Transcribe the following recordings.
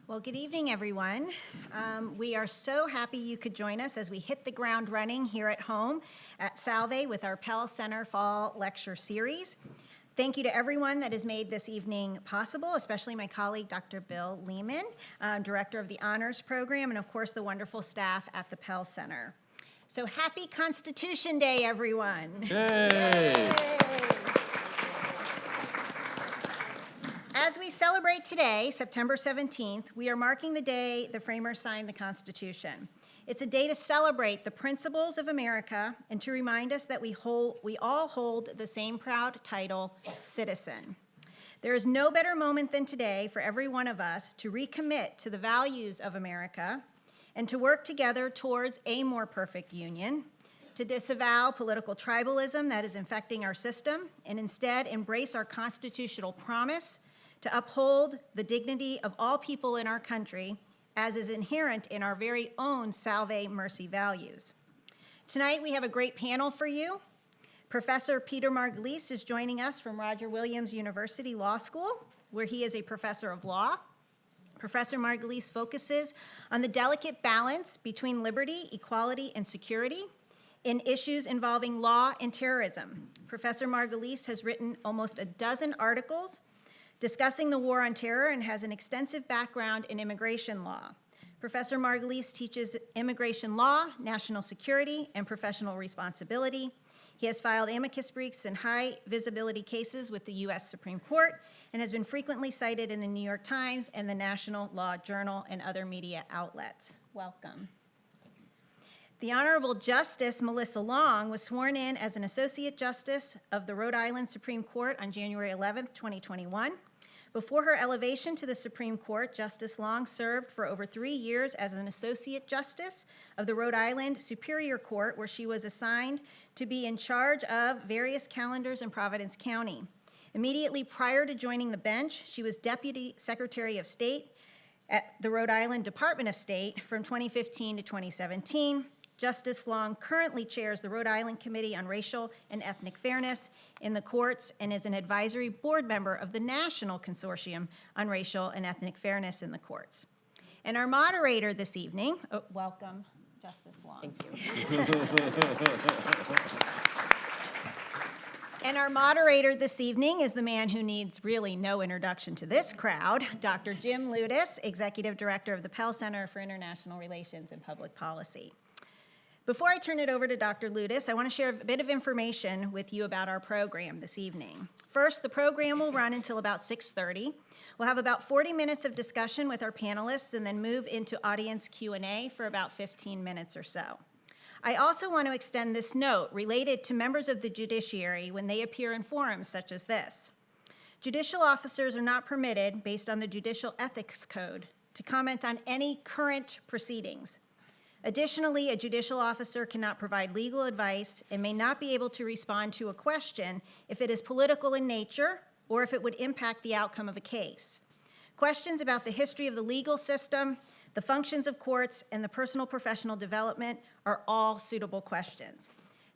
Well, good evening, everyone. We are so happy you could join us as we hit the ground running here at home at Salve with our Pell Center Fall Lecture Series. Thank you to everyone that has made this evening possible, especially my colleague, Dr. Bill Lehman, Director of the Honors Program, and of course, the wonderful staff at the Pell Center. So happy Constitution Day, everyone. Yay! Yay! As we celebrate today, September 17th, we are marking the day the framers signed the Constitution. It's a day to celebrate the principles of America and to remind us that we all hold the same proud title, citizen. There is no better moment than today for every one of us to recommit to the values of America and to work together towards a more perfect union, to disavow political tribalism that is infecting our system, and instead embrace our constitutional promise to uphold the dignity of all people in our country, as is inherent in our very own Salve Mercy values. Tonight, we have a great panel for you. Professor Peter Margulies is joining us from Roger Williams University Law School, where he is a professor of law. Professor Margulies focuses on the delicate balance between liberty, equality, and security in issues involving law and terrorism. Professor Margulies has written almost a dozen articles discussing the war on terror and has an extensive background in immigration law. Professor Margulies teaches immigration law, national security, and professional responsibility. He has filed amicus briefs in high visibility cases with the U.S. Supreme Court and has been frequently cited in the New York Times and the National Law Journal and other media outlets. Welcome. The Honorable Justice Melissa Long was sworn in as an Associate Justice of the Rhode Island Supreme Court on January 11th, 2021. Before her elevation to the Supreme Court, Justice Long served for over 3 years as an Associate Justice of the Rhode Island Superior Court, where she was assigned to be in charge of various calendars in Providence County. Immediately prior to joining the bench, she was Deputy Secretary of State at the Rhode Island Department of State from 2015 to 2017. Justice Long currently chairs the Rhode Island Committee on Racial and Ethnic Fairness in the courts and is an advisory board member of the National Consortium on Racial and Ethnic Fairness in the courts. And our moderator this evening, welcome, Justice Long. Thank you. And our moderator this evening is the man who needs really no introduction to this crowd, Dr. Jim Ludis, Executive Director of the Pell Center for International Relations and Public Policy. Before I turn it over to Dr. Ludis, I want to share a bit of information with you about our program this evening. First, the program will run until about 6:30. We'll have about 40 minutes of discussion with our panelists and then move into audience Q&A for about 15 minutes or so. I also want to extend this note related to members of the judiciary when they appear in forums such as this. Judicial officers are not permitted, based on the Judicial Ethics Code, to comment on any current proceedings. Additionally, a judicial officer cannot provide legal advice and may not be able to respond to a question if it is political in nature or if it would impact the outcome of a case. Questions about the history of the legal system, the functions of courts, and the personal professional development are all suitable questions.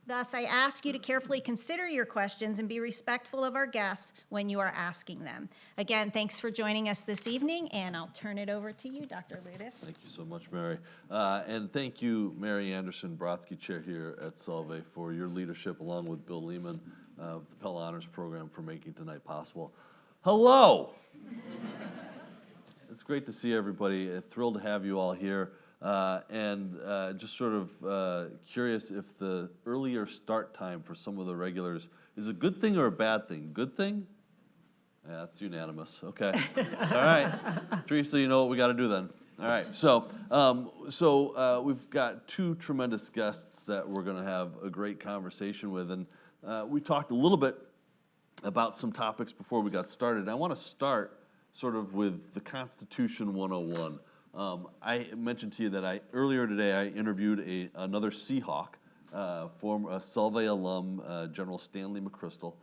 Thus, I ask you to carefully consider your questions and be respectful of our guests when you are asking them. Again, thanks for joining us this evening, and I'll turn it over to you, Dr. Ludis. Thank you so much, Mary. And thank you, Mary Anderson, Brodsky Chair here at Salve, for your leadership, along with Bill Lehman of the Pell Honors Program, for making tonight possible. Hello! It's great to see everybody. Thrilled to have you all here. Just sort of curious if the earlier start time for some of the regulars is a good thing or a bad thing? Good thing? Yeah, that's unanimous. Okay. All right. Teresa, you know what we got to do then. All right. So we've got two tremendous guests that we're going to have a great conversation with. And we talked a little bit about some topics before we got started. I want to start sort of with the Constitution 101. I mentioned to you that earlier today I interviewed another Seahawk, former Salve alum, General Stanley McChrystal,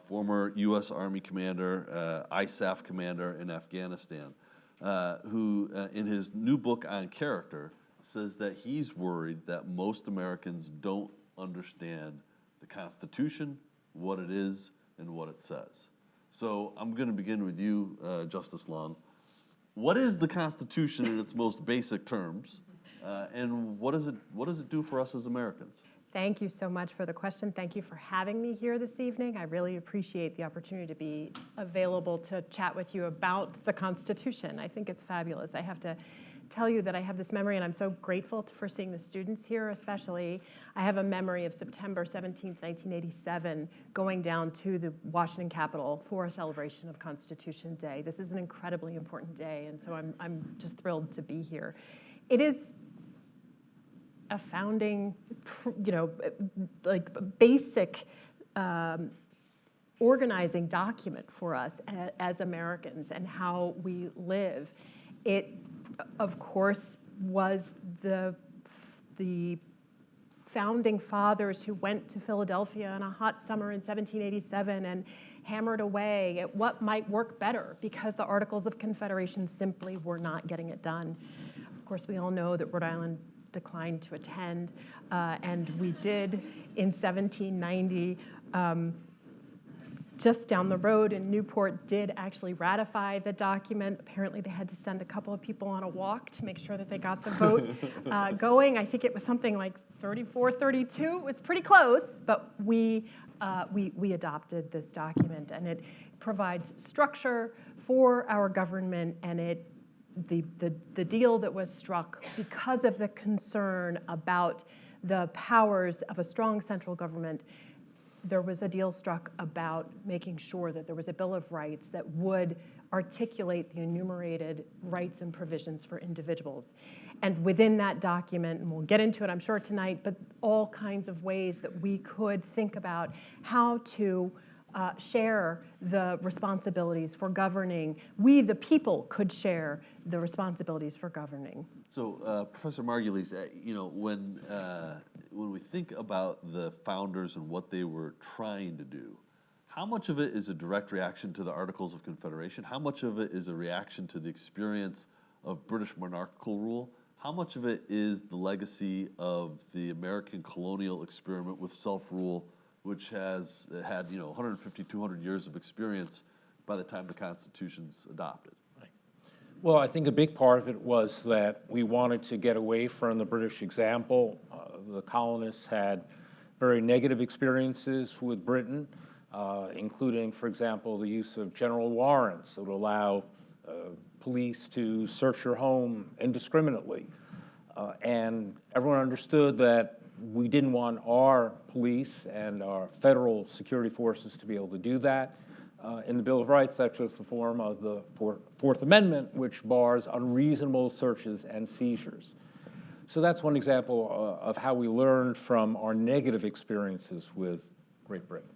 former U.S. Army commander, ISAF commander in Afghanistan, who in his new book on character says that he's worried that most Americans don't understand the Constitution, what it is, and what it says. So I'm going to begin with you, Justice Long. what is the Constitution in its most basic terms, and what does it do for us as Americans? Thank you so much for the question. Thank you for having me here this evening. I really appreciate the opportunity to be available to chat with you about the Constitution. I think it's fabulous. I have to tell you that I have this memory, and I'm so grateful for seeing the students here especially. I have a memory of September 17th, 1987, going down to the Washington Capitol for a celebration of Constitution Day. This is an incredibly important day, and so I'm just thrilled to be here. It is a founding, like basic organizing document for us as Americans and how we live. It, of course, was the founding fathers who went to Philadelphia on a hot summer in 1787 and hammered away at what might work better because the Articles of Confederation simply were not getting it done. Of course, we all know that Rhode Island declined to attend, and we did in 1790. Just down the road in Newport did actually ratify the document. Apparently they had to send a couple of people on a walk to make sure that they got the vote going. I think it was something like 34-32. It was pretty close, but we adopted this document, and it provides structure for our government, and the deal that was struck because of the concern about the powers of a strong central government. There was a deal struck about making sure that there was a Bill of Rights that would articulate the enumerated rights and provisions for individuals. And within that document, and we'll get into it, I'm sure, tonight, but all kinds of ways that we could think about how to share the responsibilities for governing. We, the people, could share the responsibilities for governing. So, Professor Margulies, when we think about the founders and what they were trying to do, how much of it is a direct reaction to the Articles of Confederation? How much of it is a reaction to the experience of British monarchical rule? How much of it is the legacy of the American colonial experiment with self-rule, which has had 150, 200 years of experience by the time the Constitution's adopted? Well, I think a big part of it was that we wanted to get away from the British example. The colonists had very negative experiences with Britain, including, for example, the use of general warrants that would allow police to search your home indiscriminately. And everyone understood that we didn't want our police and our federal security forces to be able to do that. In the Bill of Rights, that took the form of the Fourth Amendment, which bars unreasonable searches and seizures. So that's one example of how we learned from our negative experiences with Great Britain.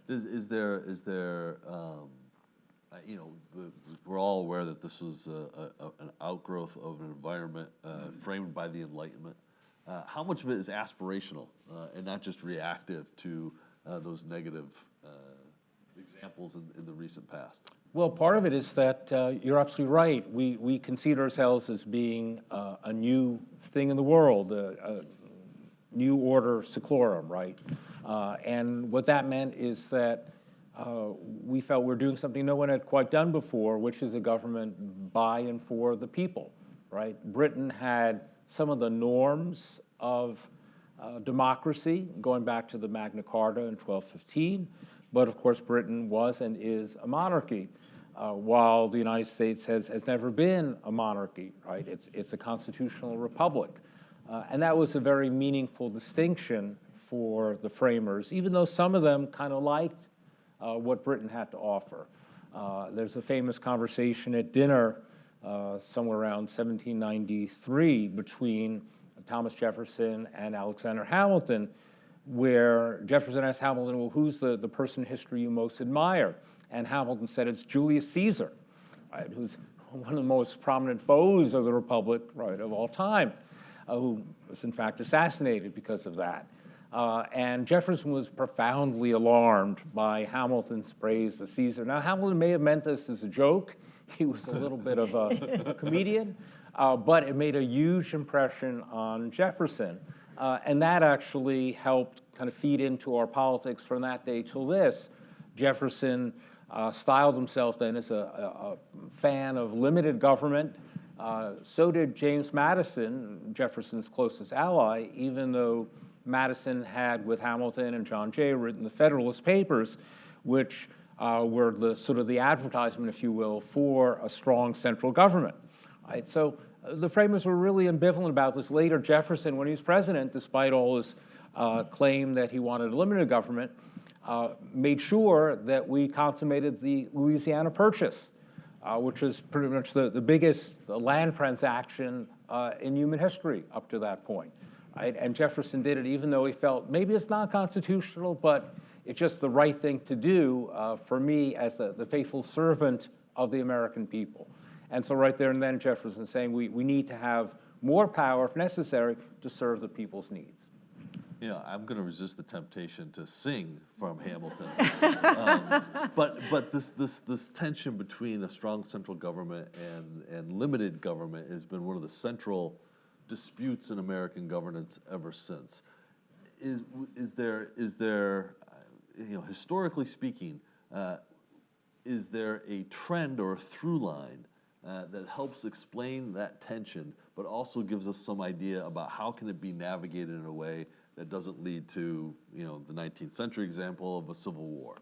Is there we're all aware that this was an outgrowth of an environment framed by the Enlightenment. How much of it is aspirational and not just reactive to those negative examples in the recent past? Well, part of it is that you're absolutely right. We conceive ourselves as being a new thing in the world, a new order seclorum, right? And what that meant is that we felt we were doing something no one had quite done before, which is a government by and for the people, right? Britain had some of the norms of democracy going back to the Magna Carta in 1215. But of course, Britain was and is a monarchy, while the United States has never been a monarchy, right? It's a constitutional republic. And that was a very meaningful distinction for the framers, even though some of them kind of liked what Britain had to offer. There's a famous conversation at dinner somewhere around 1793 between Thomas Jefferson and Alexander Hamilton, where Jefferson asked Hamilton, well, who's the person in history you most admire? And Hamilton said, it's Julius Caesar, right, who's one of the most prominent foes of the Republic, right, of all time, who was in fact assassinated because of that. And Jefferson was profoundly alarmed by Hamilton's praise of Caesar. Now, Hamilton may have meant this as a joke. He was a little bit of a comedian, but it made a huge impression on Jefferson. And that actually helped kind of feed into our politics from that day till this. Jefferson styled himself then as a fan of limited government. So did James Madison, Jefferson's closest ally, even though Madison had, with Hamilton and John Jay, written the Federalist Papers, which were the sort of the advertisement, if you will, for a strong central government. Right? So the framers were really ambivalent about this. Later, Jefferson, when he was president, despite all his claim that he wanted a limited government, made sure that we consummated the Louisiana Purchase, which was pretty much the biggest land transaction in human history up to that point. Right? And Jefferson did it even though he felt maybe it's not constitutional, but it's just the right thing to do for me as the faithful servant of the American people. And so right there and then Jefferson's saying we need to have more power, if necessary, to serve the people's needs. Yeah, I'm going to resist the temptation to sing from Hamilton. But this tension between a strong central government and limited government has been one of the central disputes in American governance ever since. Is there historically speaking, is there a trend or a through line that helps explain that tension, but also gives us some idea about how can it be navigated in a way that doesn't lead to, the 19th century example of a civil war?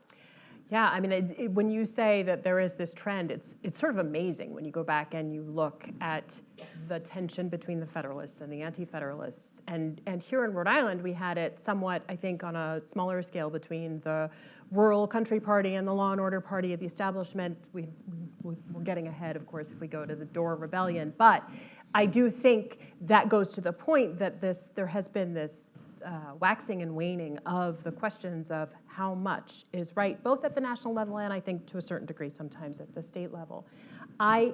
Yeah, I mean, when you say that there is this trend, it's sort of amazing when you go back and you look at the tension between the Federalists and the Anti-Federalists. And here in Rhode Island, we had it somewhat, I think, on a smaller scale between the rural country party and the law and order party of the establishment. We're getting ahead, of course, if we go to the Dorr Rebellion. But I do think that goes to the point that there has been this waxing and waning of the questions of how much is right, both at the national level and I think to a certain degree sometimes at the state level. I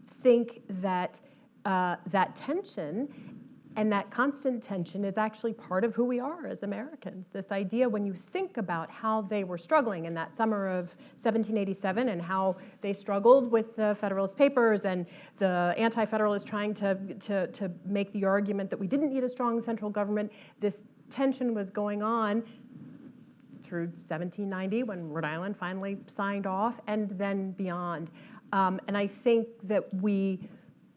think that that tension and that constant tension is actually part of who we are as Americans. This idea, when you think about how they were struggling in that summer of 1787 and how they struggled with the Federalist Papers and the Anti-Federalists trying to make the argument that we didn't need a strong central government, this tension was going on through 1790 when Rhode Island finally signed off and then beyond. And I think that we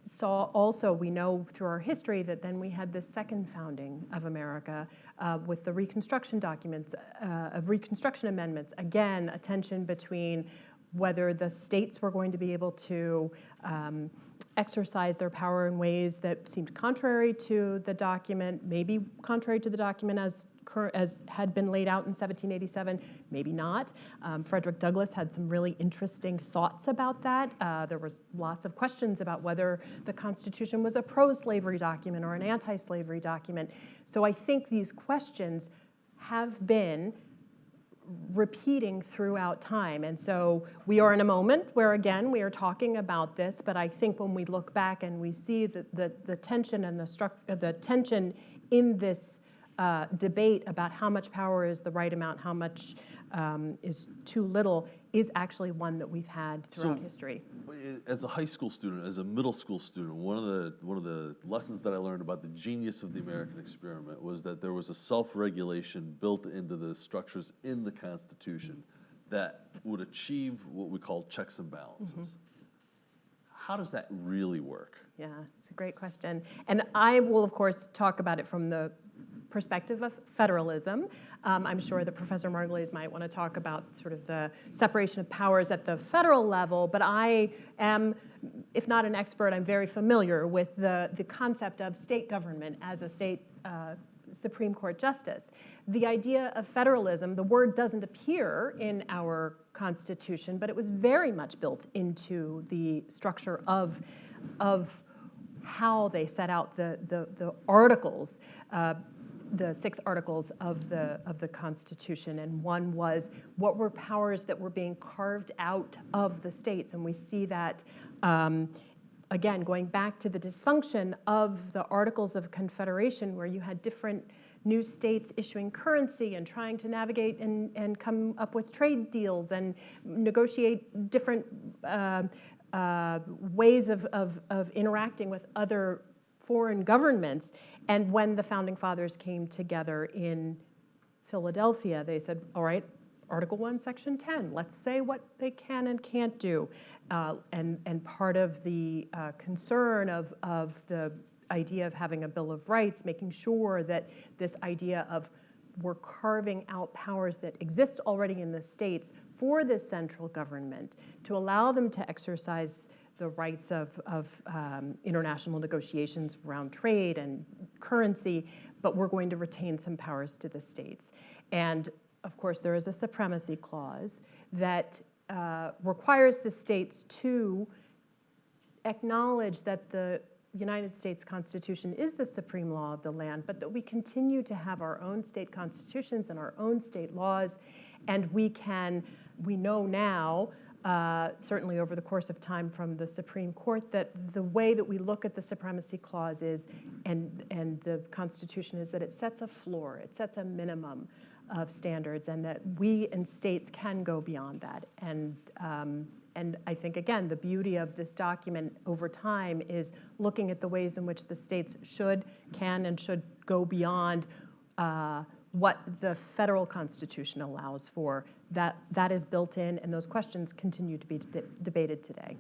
saw also, we know through our history that then we had the second founding of America with the Reconstruction documents, of Reconstruction amendments. Again, a tension between whether the states were going to be able to exercise their power in ways that seemed contrary to the document, maybe contrary to the document as had been laid out in 1787, maybe not. Frederick Douglass had some really interesting thoughts about that. There was lots of questions about whether the Constitution was a pro-slavery document or an anti-slavery document. So I think these questions have been repeating throughout time. And so we are in a moment where, again, we are talking about this, but I think when we look back and we see the tension and the tension in this debate about how much power is the right amount, how much is too little, is actually one that we've had throughout history. As a high school student, as a middle school student, one of the lessons that I learned about the genius of the American experiment was that there was a self-regulation built into the structures in the Constitution that would achieve what we call checks and balances. Mm-hmm. How does that really work? Yeah, it's a great question. And I will, of course, talk about it from the perspective of federalism. I'm sure that Professor Margulies might want to talk about sort of the separation of powers at the federal level, but I am, if not an expert, I'm very familiar with the concept of state government as a state Supreme Court justice. The idea of federalism, the word doesn't appear in our Constitution, but it was very much built into the structure of how they set out the articles, the 6 articles of the Constitution, and one was what were powers that were being carved out of the states, and we see that again going back to the dysfunction of the Articles of Confederation, where you had different new states issuing currency and trying to navigate and come up with trade deals and negotiate different ways of interacting with other foreign governments. And when the Founding Fathers came together in Philadelphia, they said, all right, Article 1, Section 10. Let's say what they can and can't do. And part of the concern of the idea of having a Bill of Rights, making sure that this idea of we're carving out powers that exist already in the states for the central government to allow them to exercise the rights of international negotiations around trade and currency, but we're going to retain some powers to the states. And of course, there is a supremacy clause that requires the states to acknowledge that the United States Constitution is the supreme law of the land, but that we continue to have our own state constitutions and our own state laws, and we know now, certainly over the course of time from the Supreme Court, that the way that we look at the supremacy clause is, and the Constitution is, that it sets a floor, it sets a minimum of standards, and that we and states can go beyond that. And I think, again, the beauty of this document over time is looking at the ways in which the states can and should go beyond what the federal Constitution allows for. That is built in, and those questions continue to be debated today.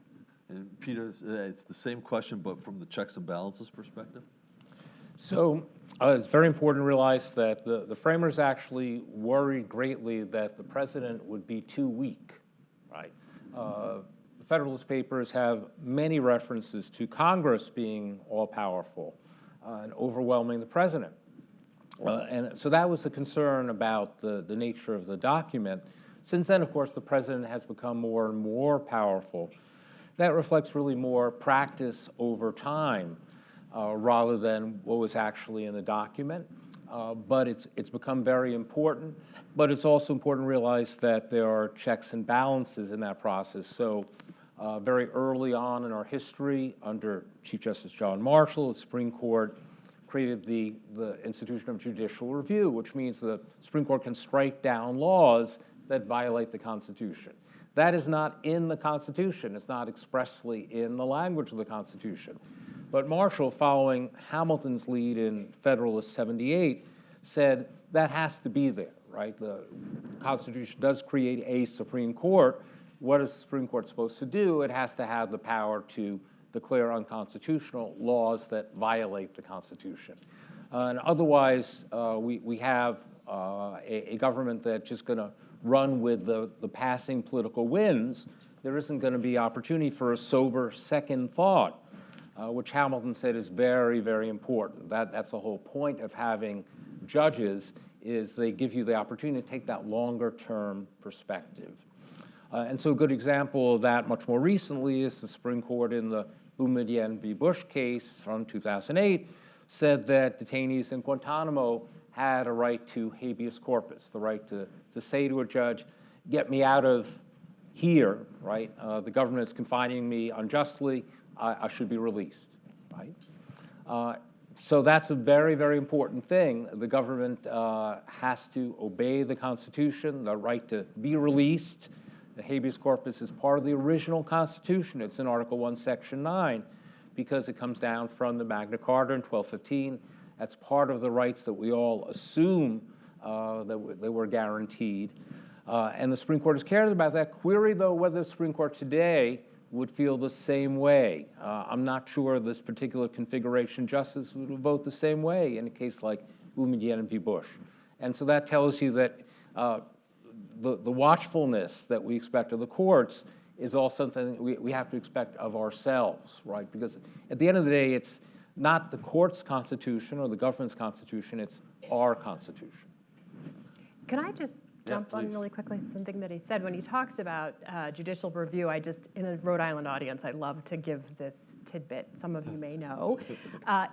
And Peter, it's the same question, but from the checks and balances perspective? So it's very important to realize that the framers actually worried greatly that the president would be too weak, right? The Federalist Papers have many references to Congress being all-powerful and overwhelming the president. And so that was the concern about the nature of the document. Since then, of course, the president has become more and more powerful. That reflects really more practice over time rather than what was actually in the document. But it's become very important. But it's also important to realize that there are checks and balances in that process. So very early on in our history, under Chief Justice John Marshall, the Supreme Court created the institution of judicial review, which means the Supreme Court can strike down laws that violate the Constitution. That is not in the Constitution. It's not expressly in the language of the Constitution. But Marshall, following Hamilton's lead in Federalist 78, said that has to be there, right? The Constitution does create a Supreme Court. What is the Supreme Court supposed to do? It has to have the power to declare unconstitutional laws that violate the Constitution. And otherwise, we have a government that's just going to run with the passing political winds. There isn't going to be opportunity for a sober second thought, which Hamilton said is very, very important. That's the whole point of having judges, is they give you the opportunity to take that longer-term perspective. And so a good example of that much more recently is the Supreme Court in the Boumediene v. Bush case from 2008 said that detainees in Guantanamo had a right to habeas corpus, the right to say to a judge, get me out of here, right? The government is confining me unjustly. I should be released, right? So that's a very, very important thing. The government has to obey the Constitution, the right to be released. The habeas corpus is part of the original Constitution. It's in Article 1, Section 9, because it comes down from the Magna Carta in 1215. That's part of the rights that we all assume that they were guaranteed. And the Supreme Court has cared about that. Query, though, whether the Supreme Court today would feel the same way. I'm not sure this particular configuration justice would vote the same way in a case like Boumediene v. Bush. And so that tells you that the watchfulness that we expect of the courts is also something we have to expect of ourselves, right? Because at the end of the day, it's not the court's constitution or the government's constitution, it's our constitution. Can I just jump on really quickly something that he said when he talks about judicial review? In a Rhode Island audience, I love to give this tidbit. Some of you may know.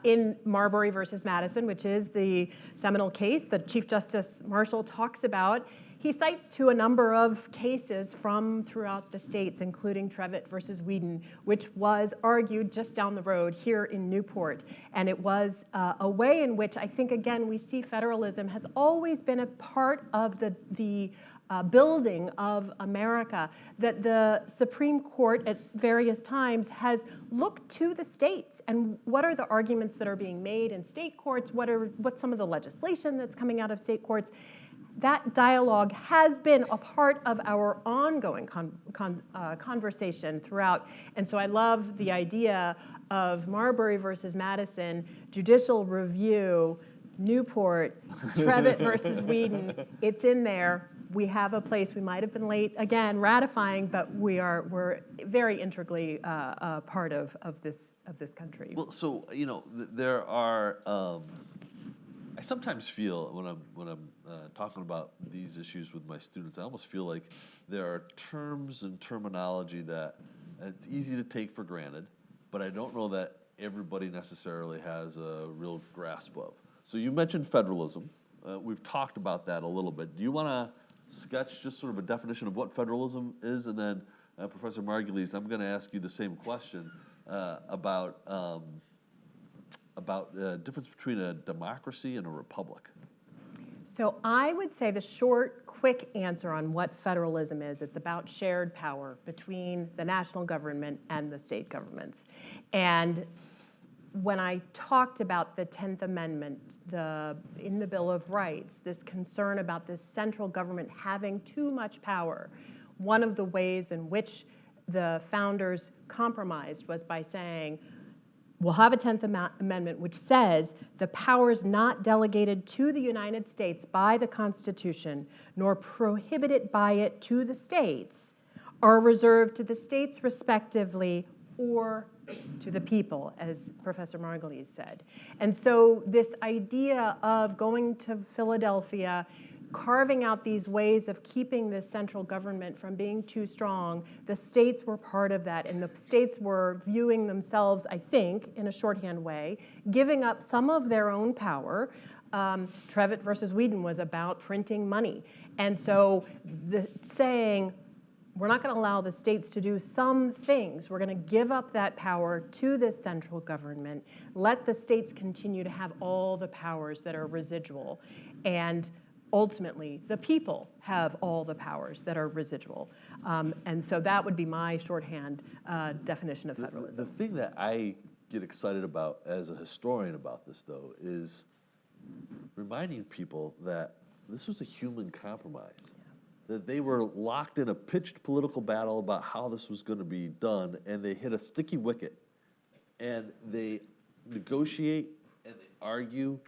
In Marbury versus Madison, which is the seminal case that Chief Justice Marshall talks about, he cites to a number of cases from throughout the states, including Trevitt versus Whedon, which was argued just down the road here in Newport. And it was a way in which I think, again, we see federalism has always been a part of the building of America, that the Supreme Court at various times has looked to the states and what are the arguments that are being made in state courts, what's some of the legislation that's coming out of state courts, that dialogue has been a part of our ongoing conversation throughout. And so I love the idea of Marbury versus Madison, judicial review, Newport, Trevitt versus Whedon. It's in there. We have a place. We might have been late, again, ratifying, but we're very integrally part of this country. Well, so, you know, there are, I sometimes feel when I'm talking about these issues with my students, I almost feel like there are terms and terminology that it's easy to take for granted, but I don't know that everybody necessarily has a real grasp of. So you mentioned federalism. We've talked about that a little bit. Do you want to sketch just sort of a definition of what federalism is? And then, Professor Margulies, I'm going to ask you the same question about the difference between a democracy and a republic. So I would say the short, quick answer on what federalism is, it's about shared power between the national government and the state governments. And when I talked about the 10th Amendment in the Bill of Rights, this concern about this central government having too much power, one of the ways in which the founders compromised was by saying, we'll have a 10th Amendment which says the powers not delegated to the United States by the Constitution, nor prohibited by it to the states, are reserved to the states respectively or to the people, as Professor Margulies said. And so this idea of going to Philadelphia, carving out these ways of keeping this central government from being too strong, the states were part of that, and the states were viewing themselves, I think, in a shorthand way, giving up some of their own power. Trevitt versus Whedon was about printing money. And so saying, we're not going to allow the states to do some things. We're going to give up that power to this central government, let the states continue to have all the powers that are residual, and ultimately, the people have all the powers that are residual. And so that would be my shorthand definition of federalism. The thing that I get excited about as a historian about this, though, is reminding people that this was a human compromise. That they were locked in a pitched political battle about how this was going to be done, and they hit a sticky wicket. And they negotiate and they argue,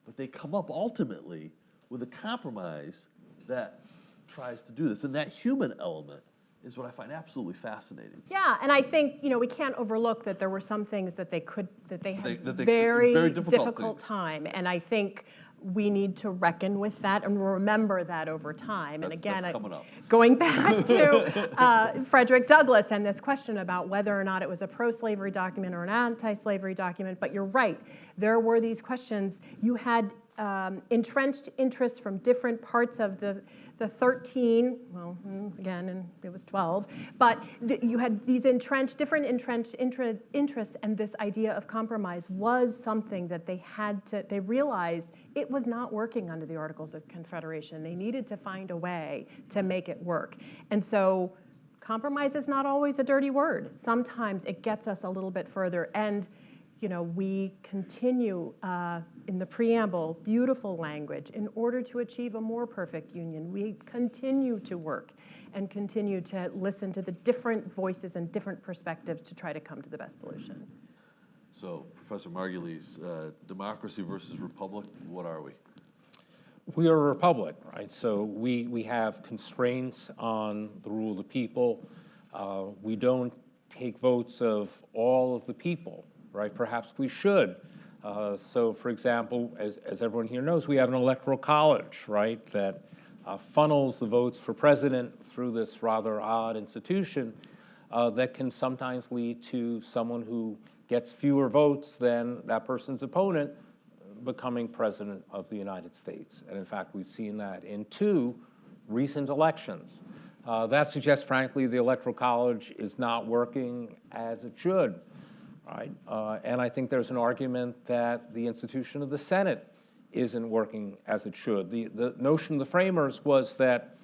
but they come up ultimately with a compromise that tries to do this. And that human element is what I find absolutely fascinating. Yeah, and I think, you know, we can't overlook that there were some things that they had very difficult time. And I think we need to reckon with that and remember that over time. And again, that's coming up. Going back to Frederick Douglass and this question about whether or not it was a pro-slavery document or an anti-slavery document, but you're right, there were these questions. You had entrenched interests from different parts of the 13, well, again, and it was 12, but you had these different entrenched interests, and this idea of compromise was something that they realized it was not working under the Articles of Confederation. They needed to find a way to make it work. And so compromise is not always a dirty word. Sometimes it gets us a little bit further, and you know, we continue in the preamble, beautiful language, in order to achieve a more perfect union. We continue to work and continue to listen to the different voices and different perspectives to try to come to the best solution. So, Professor Margulies, democracy versus republic, what are we? We are a republic, right? So we have constraints on the rule of the people. We don't take votes of all of the people, right? Perhaps we should. So, for example, as everyone here knows, we have an electoral college, right, that funnels the votes for president through this rather odd institution that can sometimes lead to someone who gets fewer votes than that person's opponent becoming president of the United States. And in fact, we've seen that in 2 recent elections. That suggests, frankly, the electoral college is not working as it should. Right? And I think there's an argument that the institution of the Senate isn't working as it should. The notion of the framers was that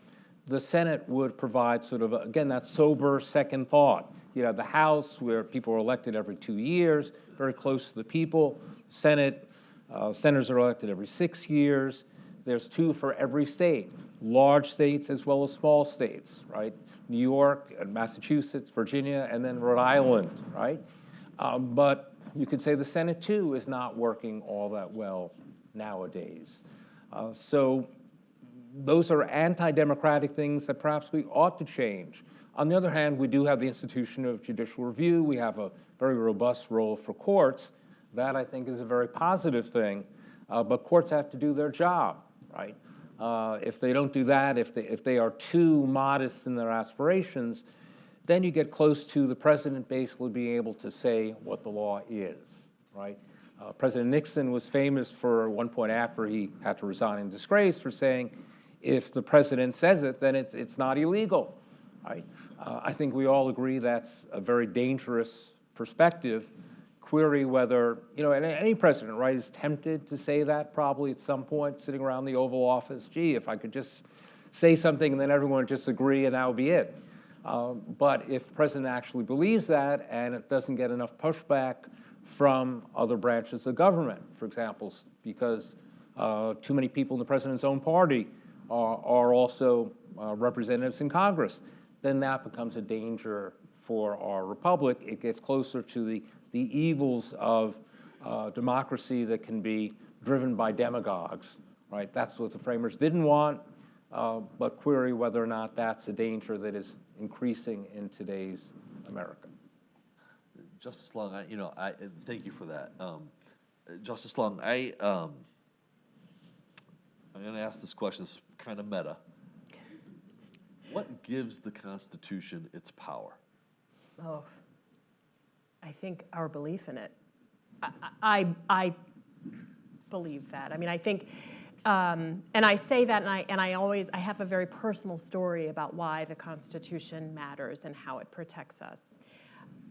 the Senate would provide sort of, again, that sober second thought. You have the House, where people are elected every 2 years, very close to the people. Senate, senators are elected every 6 years. There's 2 for every state, large states as well as small states, right? New York, and Massachusetts, Virginia, and then Rhode Island, right? But you could say the Senate, too, is not working all that well nowadays. So those are anti-democratic things that perhaps we ought to change. On the other hand, we do have the institution of judicial review. We have a very robust role for courts. That, I think, is a very positive thing. But courts have to do their job, right? If they don't do that, if they are too modest in their aspirations, then you get close to the president basically being able to say what the law is, right? President Nixon was famous for, at one point after he had to resign in disgrace, for saying, if the president says it, then it's not illegal, right? I think we all agree that's a very dangerous perspective. Query whether, and any president, right, is tempted to say that probably at some point, sitting around the Oval Office, gee, if I could just say something and then everyone would just agree and that would be it. But if the president actually believes that and it doesn't get enough pushback from other branches of government, for example, because too many people in the president's own party are also representatives in Congress, then that becomes a danger for our republic. It gets closer to the evils of democracy that can be driven by demagogues, right? That's what the framers didn't want, but query whether or not that's a danger that is increasing in today's America. Justice Long, I thank you for that. Justice Long, I'm going to ask this question. It's kind of meta. What gives the Constitution its power? Oh, I think our belief in it. I believe that. I mean, I think, and I say that, and I have a very personal story about why the Constitution matters and how it protects us.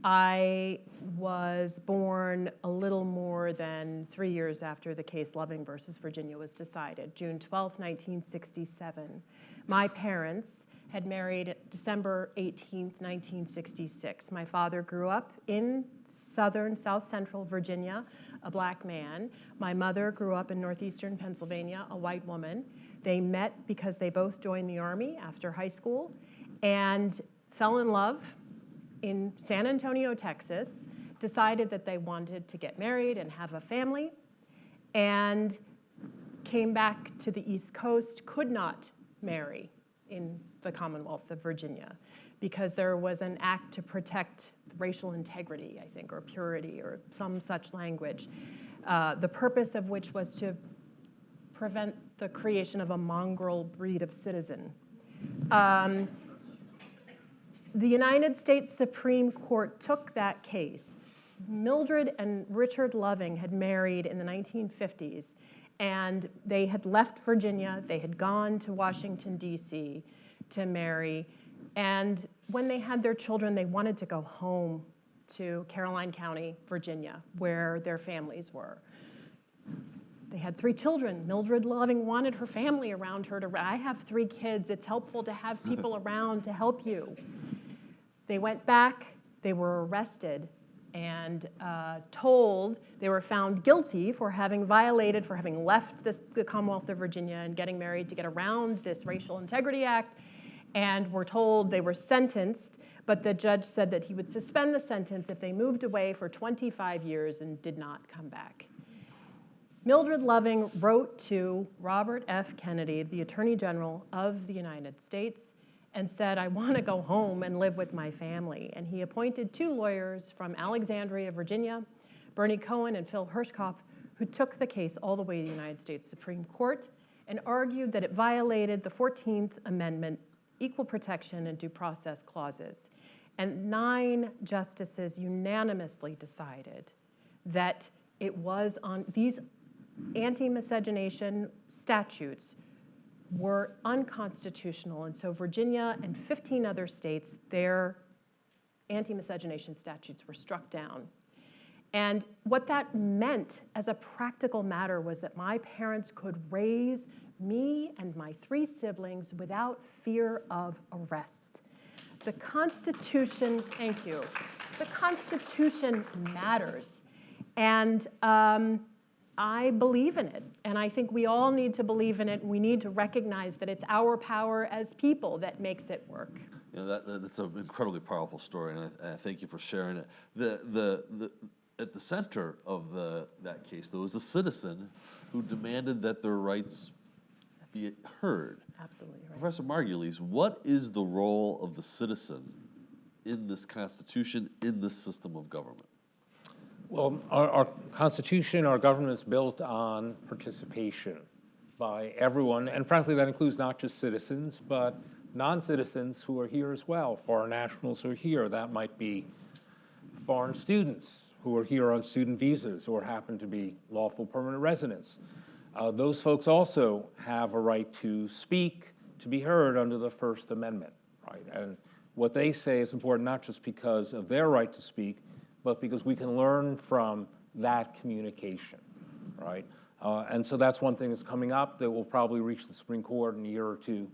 I was born a little more than 3 years after the case Loving versus Virginia was decided, June 12, 1967. My parents had married December 18th, 1966. My father grew up in south central Virginia, a black man. My mother grew up in northeastern Pennsylvania, a white woman. They met because they both joined the Army after high school and fell in love in San Antonio, Texas, decided that they wanted to get married and have a family, and came back to the East Coast, could not marry in the Commonwealth of Virginia because there was an act to protect racial integrity, I think, or purity, or some such language, the purpose of which was to prevent the creation of a mongrel breed of citizen. The United States Supreme Court took that case. Mildred and Richard Loving had married in the 1950s, and they had left Virginia. They had gone to Washington, D.C. to marry. And when they had their children, they wanted to go home to Caroline County, Virginia, where their families were. They had 3 children. Mildred Loving wanted her family around her. I have 3 kids. It's helpful to have people around to help you. They went back. They were arrested and told they were found guilty for having left the Commonwealth of Virginia and getting married to get around this Racial Integrity Act, and were told they were sentenced, but the judge said that he would suspend the sentence if they moved away for 25 years and did not come back. Mildred Loving wrote to Robert F. Kennedy, the Attorney General of the United States, and said, I want to go home and live with my family. And he appointed 2 lawyers from Alexandria, Virginia, Bernie Cohen and Phil Hirschkopf, who took the case all the way to the United States Supreme Court and argued that it violated the 14th Amendment, equal protection and due process clauses. And 9 justices unanimously decided that it was on these anti-miscegenation statutes were unconstitutional, and so Virginia and 15 other states, their anti-miscegenation statutes were struck down. And what that meant as a practical matter was that my parents could raise me and my 3 siblings without fear of arrest. The Constitution, thank you, the Constitution matters. And I believe in it, and I think we all need to believe in it, and we need to recognize that it's our power as people that makes it work. You know, that's an incredibly powerful story, and I thank you for sharing it. At the center of that case, there was a citizen who demanded that their rights be heard. Absolutely right. Professor Margulies, what is the role of the citizen in this Constitution, in this system of government? Well, our Constitution, our government is built on participation by everyone, and frankly, that includes not just citizens, but non-citizens who are here as well. Foreign nationals who are here. That might be foreign students who are here on student visas or happen to be lawful permanent residents. Those folks also have a right to speak, to be heard under the First Amendment, right? And what they say is important not just because of their right to speak, but because we can learn from that communication, right? And so that's one thing that's coming up that will probably reach the Supreme Court in a year or two,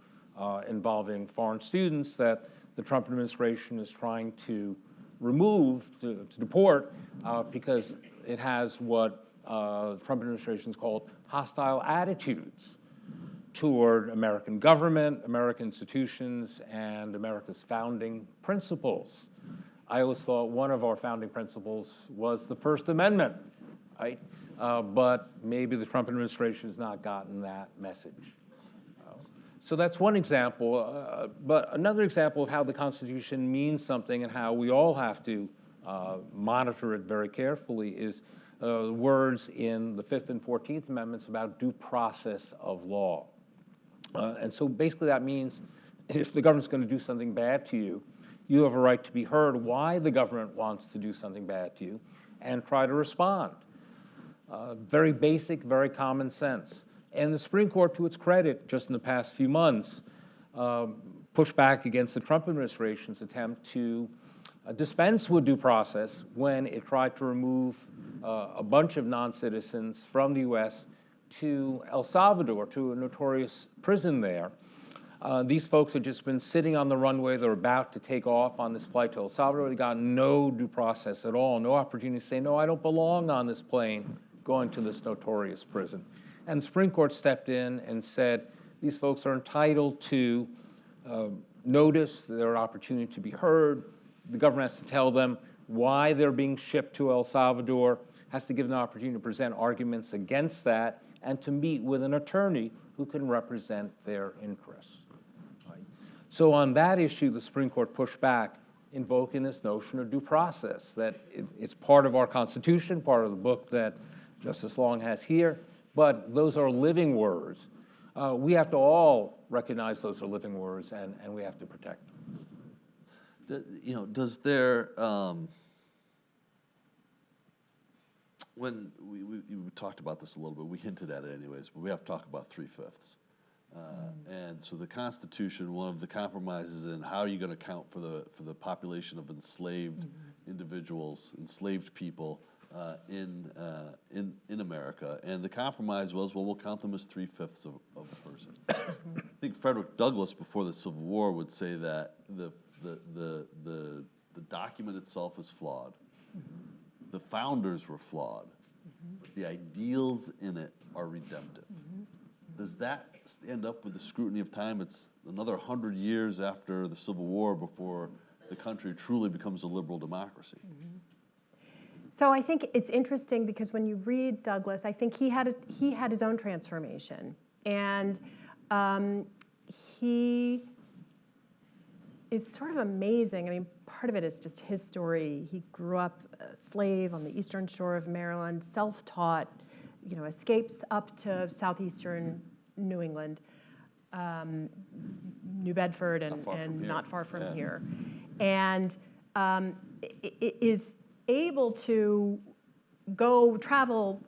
involving foreign students that the Trump administration is trying to remove, to deport, because it has what the Trump administration has called hostile attitudes toward American government, American institutions, and America's founding principles. I always thought one of our founding principles was the First Amendment, right? But maybe the Trump administration has not gotten that message. So that's one example, but another example of how the Constitution means something and how we all have to monitor it very carefully is words in the 5th and 14th Amendments about due process of law. And so basically that means if the government's going to do something bad to you, you have a right to be heard why the government wants to do something bad to you and try to respond. Very basic, very common sense. And the Supreme Court, to its credit, just in the past few months, pushed back against the Trump administration's attempt to dispense with due process when it tried to remove a bunch of non-citizens from the U.S. to El Salvador, to a notorious prison there. These folks had just been sitting on the runway. They're about to take off on this flight to El Salvador. They got no due process at all, no opportunity to say, no, I don't belong on this plane going to this notorious prison. And the Supreme Court stepped in and said, these folks are entitled to notice, their opportunity to be heard. The government has to tell them why they're being shipped to El Salvador, has to give them an opportunity to present arguments against that, and to meet with an attorney who can represent their interests. Right? So on that issue, the Supreme Court pushed back, invoking this notion of due process, that it's part of our Constitution, part of the book that Justice Long has here, but those are living words. We have to all recognize those are living words, and we have to protect them. You know, does there, when we talked about this a little bit, we hinted at it anyways, but we have to talk about 3/5. And so the Constitution, one of the compromises in how are you going to count for the population of enslaved individuals, enslaved people in America, and the compromise was, well, we'll count them as 3/5 of a person. I think Frederick Douglass before the Civil War would say that the document itself is flawed. The founders were flawed, but the ideals in it are redemptive. Does that stand up with the scrutiny of time? It's another 100 years after the Civil War before the country truly becomes a liberal democracy. So I think it's interesting because when you read Douglass, I think he had his own transformation, and he is sort of amazing. I mean, part of it is just his story. He grew up a slave on the eastern shore of Maryland, self-taught, you know, escapes up to southeastern New England, New Bedford, and not far from here, and is able to go travel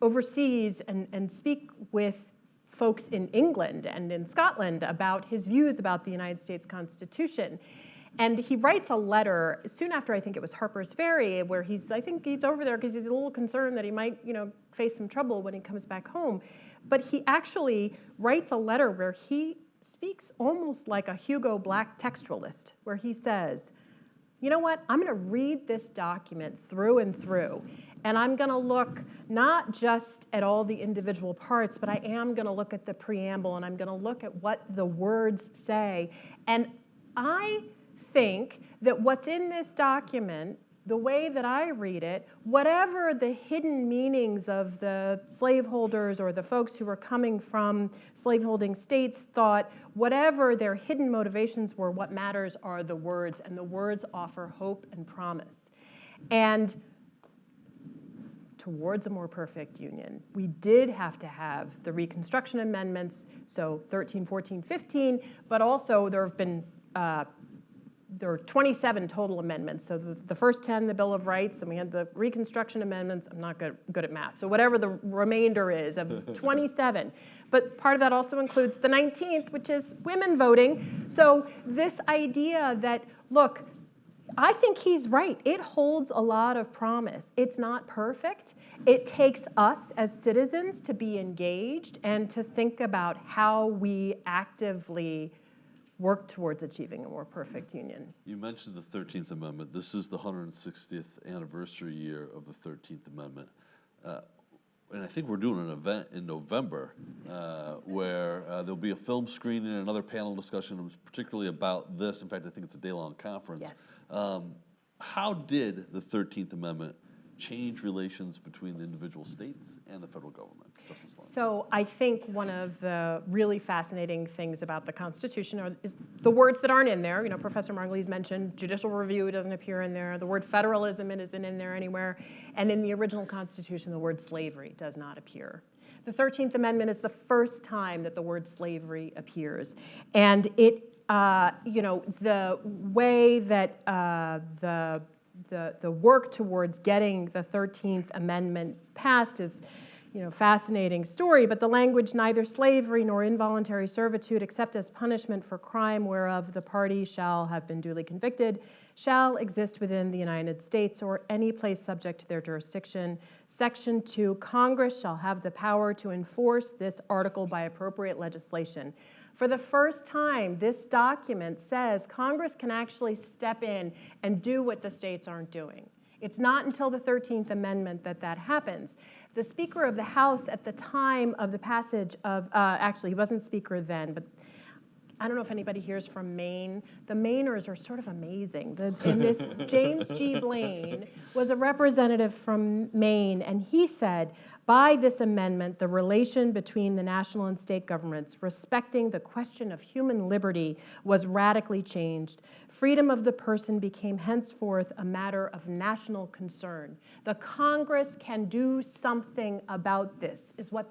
overseas and speak with folks in England and in Scotland about his views about the United States Constitution. And he writes a letter soon after, I think it was Harper's Ferry, where I think he's over there because he's a little concerned that he might, you know, face some trouble when he comes back home. But he actually writes a letter where he speaks almost like a Hugo Black textualist, where he says, you know what, I'm going to read this document through and through, And I'm going to look not just at all the individual parts, but I am going to look at the preamble, and I'm going to look at what the words say. And I think that what's in this document, the way that I read it, whatever the hidden meanings of the slaveholders or the folks who were coming from slaveholding states thought, whatever their hidden motivations were, what matters are the words, and the words offer hope and promise. And towards a more perfect union, we did have to have the Reconstruction Amendments, so 13, 14, 15, but also there have been there are 27 total amendments. So the first 10, the Bill of Rights, then we had the Reconstruction Amendments. I'm not good at math. So whatever the remainder is of 27. But part of that also includes the 19th, which is women voting. So this idea that, look, I think he's right. It holds a lot of promise. It's not perfect. It takes us as citizens to be engaged and to think about how we actively work towards achieving a more perfect union. You mentioned the 13th Amendment. This is the 160th anniversary year of the 13th Amendment. And I think we're doing an event in November where there'll be a film screening and another panel discussion particularly about this. In fact, I think it's a day-long conference. Yes. How did the 13th Amendment change relations between the individual states and the federal government? Justice Long. So I think one of the really fascinating things about the Constitution is the words that aren't in there. You know, Professor Margulies mentioned judicial review doesn't appear in there. The word federalism isn't in there anywhere. And in the original Constitution, the word slavery does not appear. The 13th Amendment is the first time that the word slavery appears. And it, you know, the way that the work towards getting the 13th Amendment passed is, you know, fascinating story, but the language neither slavery nor involuntary servitude except as punishment for crime whereof the party shall have been duly convicted shall exist within the United States or any place subject to their jurisdiction. Section 2, Congress shall have the power to enforce this article by appropriate legislation. For the first time, this document says Congress can actually step in and do what the states aren't doing. It's not until the 13th Amendment that that happens. The Speaker of the House at the time of the passage of, actually he wasn't Speaker then, but I don't know if anybody here is from Maine. The Mainers are sort of amazing. James G. Blaine was a representative from Maine, and he said, by this amendment, the relation between the national and state governments respecting the question of human liberty was radically changed. Freedom of the person became henceforth a matter of national concern. The Congress can do something about this, is what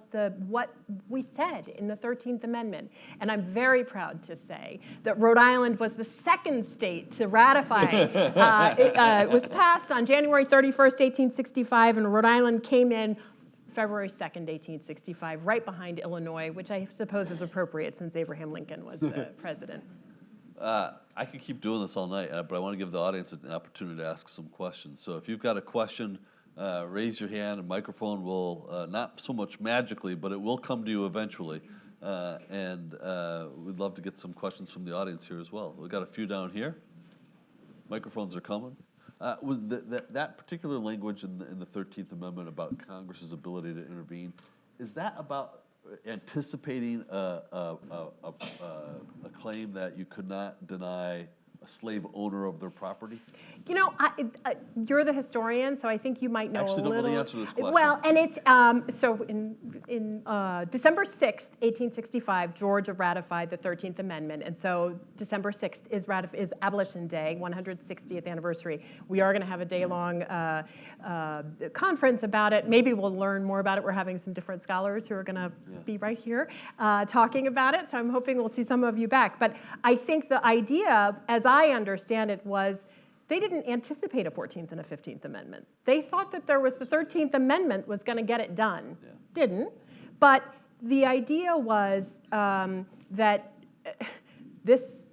we said in the 13th Amendment. And I'm very proud to say that Rhode Island was the second state to ratify. It was passed on January 31st, 1865, and Rhode Island came in February 2nd, 1865, right behind Illinois, which I suppose is appropriate since Abraham Lincoln was the president. I could keep doing this all night, but I want to give the audience an opportunity to ask some questions. So if you've got a question, raise your hand. A microphone will, not so much magically, but it will come to you eventually. And we'd love to get some questions from the audience here as well. We've got a few down here. Microphones are coming. Was that particular language in the 13th Amendment about Congress's ability to intervene, is that about anticipating a claim that you could not deny a slave owner of their property? You know, you're the historian, so I think you might know a little. I actually don't know the answer to this question. Well, and it's, so in December 6th, 1865, Georgia ratified the 13th Amendment, and so December 6th is Abolition Day, 160th anniversary. We are going to have a day-long conference about it. Maybe we'll learn more about it. We're having some different scholars who are going to be right here talking about it, so I'm hoping we'll see some of you back. But I think the idea, as I understand it, was they didn't anticipate a 14th and a 15th Amendment. They thought that there was the 13th Amendment was going to get it done. Yeah. Didn't. But the idea was that this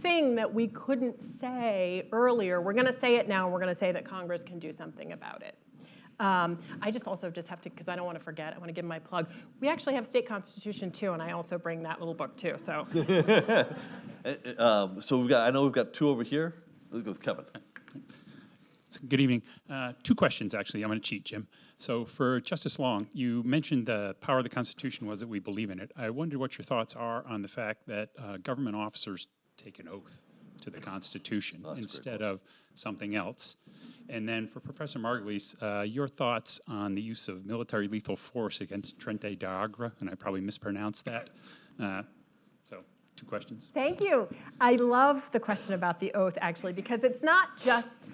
thing that we couldn't say earlier, we're going to say it now, we're going to say that Congress can do something about it. I also have to, because I don't want to forget, I want to give my plug. We actually have a state constitution too, and I also bring that little book too. So, so I know we've got two over here. Let's go with Kevin. Good evening. Two questions, actually. I'm going to cheat, Jim. So for Justice Long, you mentioned the power of the Constitution was that we believe in it. I wonder what your thoughts are on the fact that government officers take an oath to the Constitution instead of something else. And then for Professor Margulies, your thoughts on the use of military lethal force against Trente de Agua, and I probably mispronounced that. So, two questions. Thank you. I love the question about the oath, actually, because it's not just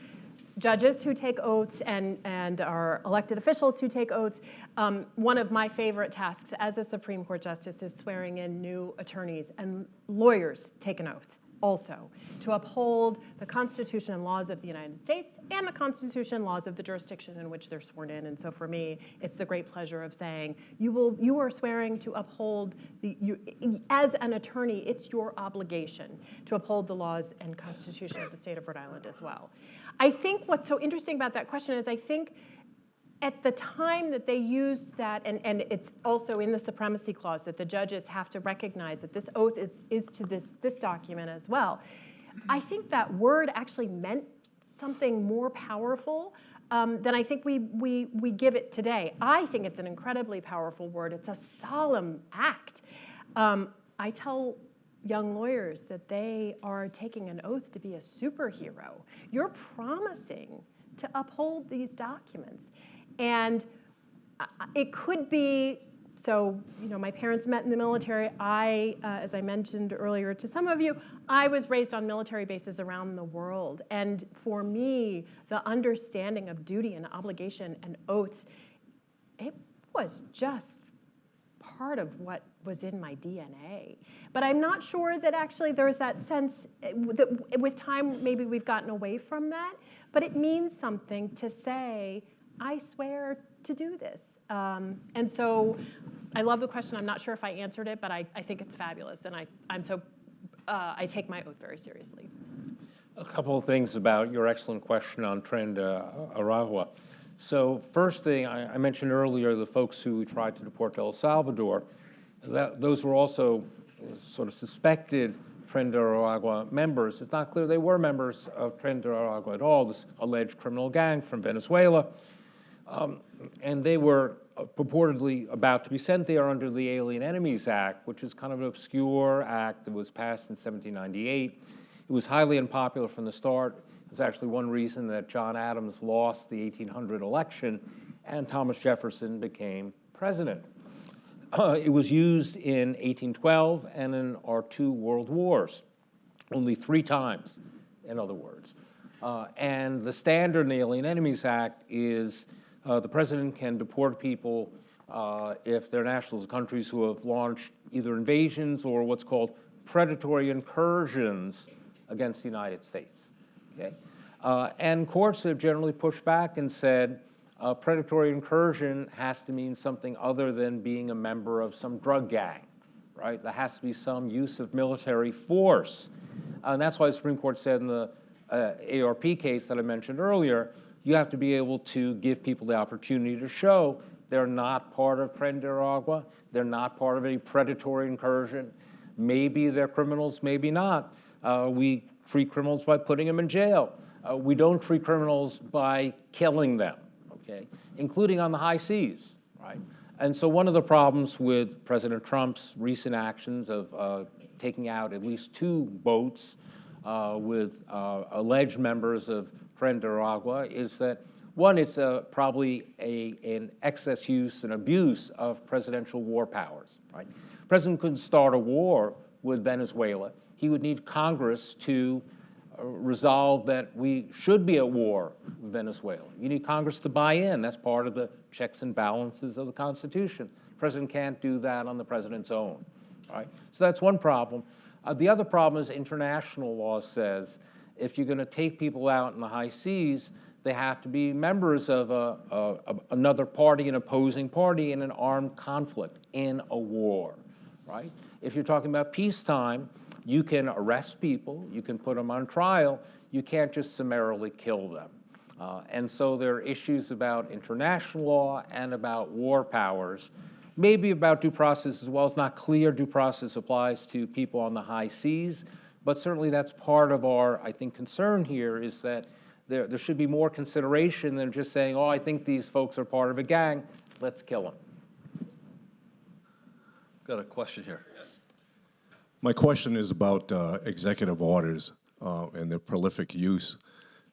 judges who take oaths and our elected officials who take oaths. One of my favorite tasks as a Supreme Court justice is swearing in new attorneys, and lawyers take an oath also to uphold the Constitution and laws of the United States and the Constitution and laws of the jurisdiction in which they're sworn in. And so for me, it's the great pleasure of saying, you are swearing to uphold, as an attorney, it's your obligation to uphold the laws and Constitution of the state of Rhode Island as well. I think what's so interesting about that question is I think at the time that they used that, and it's also in the Supremacy Clause that the judges have to recognize that this oath is to this document as well, I think that word actually meant something more powerful than I think we give it today. I think it's an incredibly powerful word. It's a solemn act. I tell young lawyers that they are taking an oath to be a superhero. You're promising to uphold these documents. And it could be, so, my parents met in the military. As I mentioned earlier to some of you, I was raised on military bases around the world. And for me, the understanding of duty and obligation and oaths, it was just part of what was in my DNA. But I'm not sure that actually there's that sense that with time, maybe we've gotten away from that. But it means something to say, I swear to do this. And so I love the question. I'm not sure if I answered it, but I think it's fabulous. And I take my oath very seriously. A couple of things about your excellent question on Tren de Aragua. So first thing, I mentioned earlier the folks who we tried to deport to El Salvador. Those were also sort of suspected Tren de Aragua members. It's not clear they were members of Tren de Aragua at all, this alleged criminal gang from Venezuela. And they were purportedly about to be sent there under the Alien Enemies Act, which is kind of an obscure act that was passed in 1798. It was highly unpopular from the start. It's actually one reason that John Adams lost the 1800 election and Thomas Jefferson became president. It was used in 1812 and in our two world wars, only 3 times, in other words. And the standard in the Alien Enemies Act is the president can deport people if they're nationals of countries who have launched either invasions or what's called predatory incursions against the United States. Okay? And courts have generally pushed back and said predatory incursion has to mean something other than being a member of some drug gang, right? There has to be some use of military force. And that's why the Supreme Court said in the ARP case that I mentioned earlier, you have to be able to give people the opportunity to show they're not part of Tren de Aragua, they're not part of any predatory incursion. Maybe they're criminals, maybe not. We treat criminals by putting them in jail. We don't treat criminals by killing them, okay, including on the high seas, right? And so one of the problems with President Trump's recent actions of taking out at least 2 boats with alleged members of Tren de Aragua is that, one, it's probably an excess use and abuse of presidential war powers, right? The president couldn't start a war with Venezuela. He would need Congress to resolve that we should be at war with Venezuela. You need Congress to buy in. That's part of the checks and balances of the Constitution. The president can't do that on the president's own, right? So that's one problem. The other problem is international law says if you're going to take people out in the high seas, they have to be members of another party, an opposing party in an armed conflict, in a war, right? If you're talking about peacetime, you can arrest people, you can put them on trial, you can't just summarily kill them. And so there are issues about international law and about war powers, maybe about due process as well. It's not clear due process applies to people on the high seas, but certainly that's part of our, I think, concern here is that there should be more consideration than just saying, oh, I think these folks are part of a gang, let's kill them. Got a question here. Yes. My question is about executive orders and their prolific use.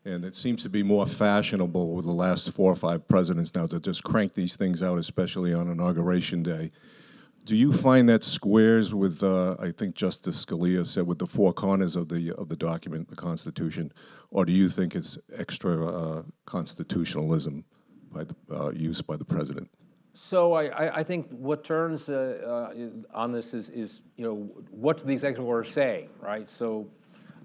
And it seems to be more fashionable with the last 4 or 5 presidents now to just crank these things out, especially on Inauguration Day. Do you find that squares with, I think Justice Scalia said, with the 4 corners of the document, the Constitution, or do you think it's extra constitutionalism by the use by the president? So I think what turns on this is, you know, what do the executive orders say, right? So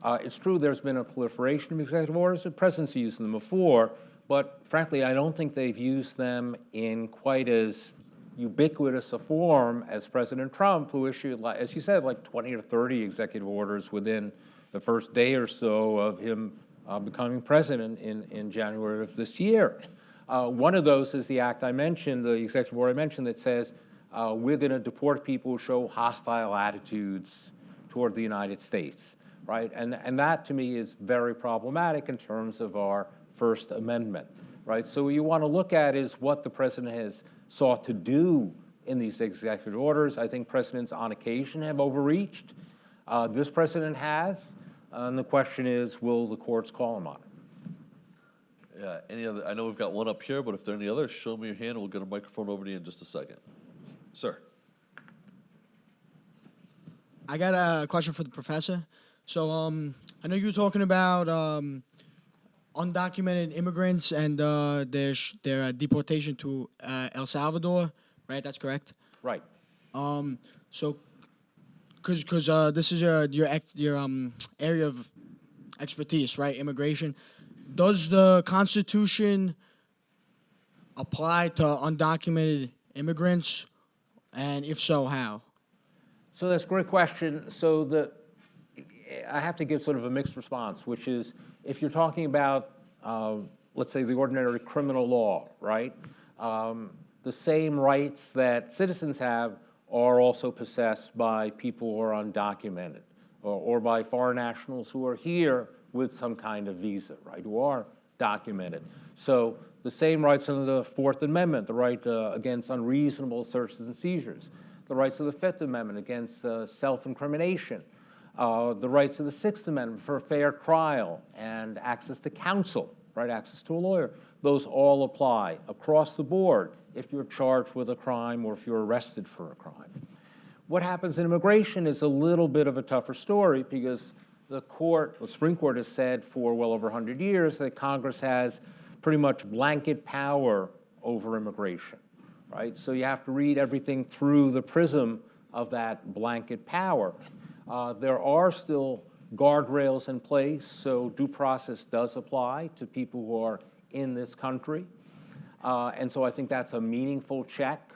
it's true there's been a proliferation of executive orders. The president's used them before, but frankly, I don't think they've used them in quite as ubiquitous a form as President Trump, who issued, as you said, like 20 or 30 executive orders within the first day or so of him becoming president in January of this year. One of those is the act I mentioned, the executive order I mentioned, that says we're going to deport people who show hostile attitudes toward the United States, right? And that, to me, is very problematic in terms of our First Amendment, right? So what you want to look at is what the president has sought to do in these executive orders. I think presidents on occasion have overreached. This president has, and the question is, will the courts call him on it? Yeah, any other? I know we've got one up here, but if there are any others, show me your hand and we'll get a microphone over to you in just a second. Sir. I got a question for the professor. So I know you were talking about undocumented immigrants and their deportation to El Salvador, right? That's correct? Right. So, because this is your area of expertise, right? Immigration. Does the Constitution apply to undocumented immigrants? And if so, how? So that's a great question. So I have to give sort of a mixed response, which is if you're talking about, let's say, the ordinary criminal law, right? The same rights that citizens have are also possessed by people who are undocumented or by foreign nationals who are here with some kind of visa, right, who are documented. So the same rights under the Fourth Amendment, the right against unreasonable searches and seizures, the rights of the Fifth Amendment against self-incrimination, the rights of the Sixth Amendment for a fair trial and access to counsel, right, access to a lawyer. Those all apply across the board if you're charged with a crime or if you're arrested for a crime. What happens in immigration is a little bit of a tougher story because the Supreme Court has said for well over 100 years that Congress has pretty much blanket power over immigration, right? So you have to read everything through the prism of that blanket power. There are still guardrails in place, so due process does apply to people who are in this country. And so I think that's a meaningful check.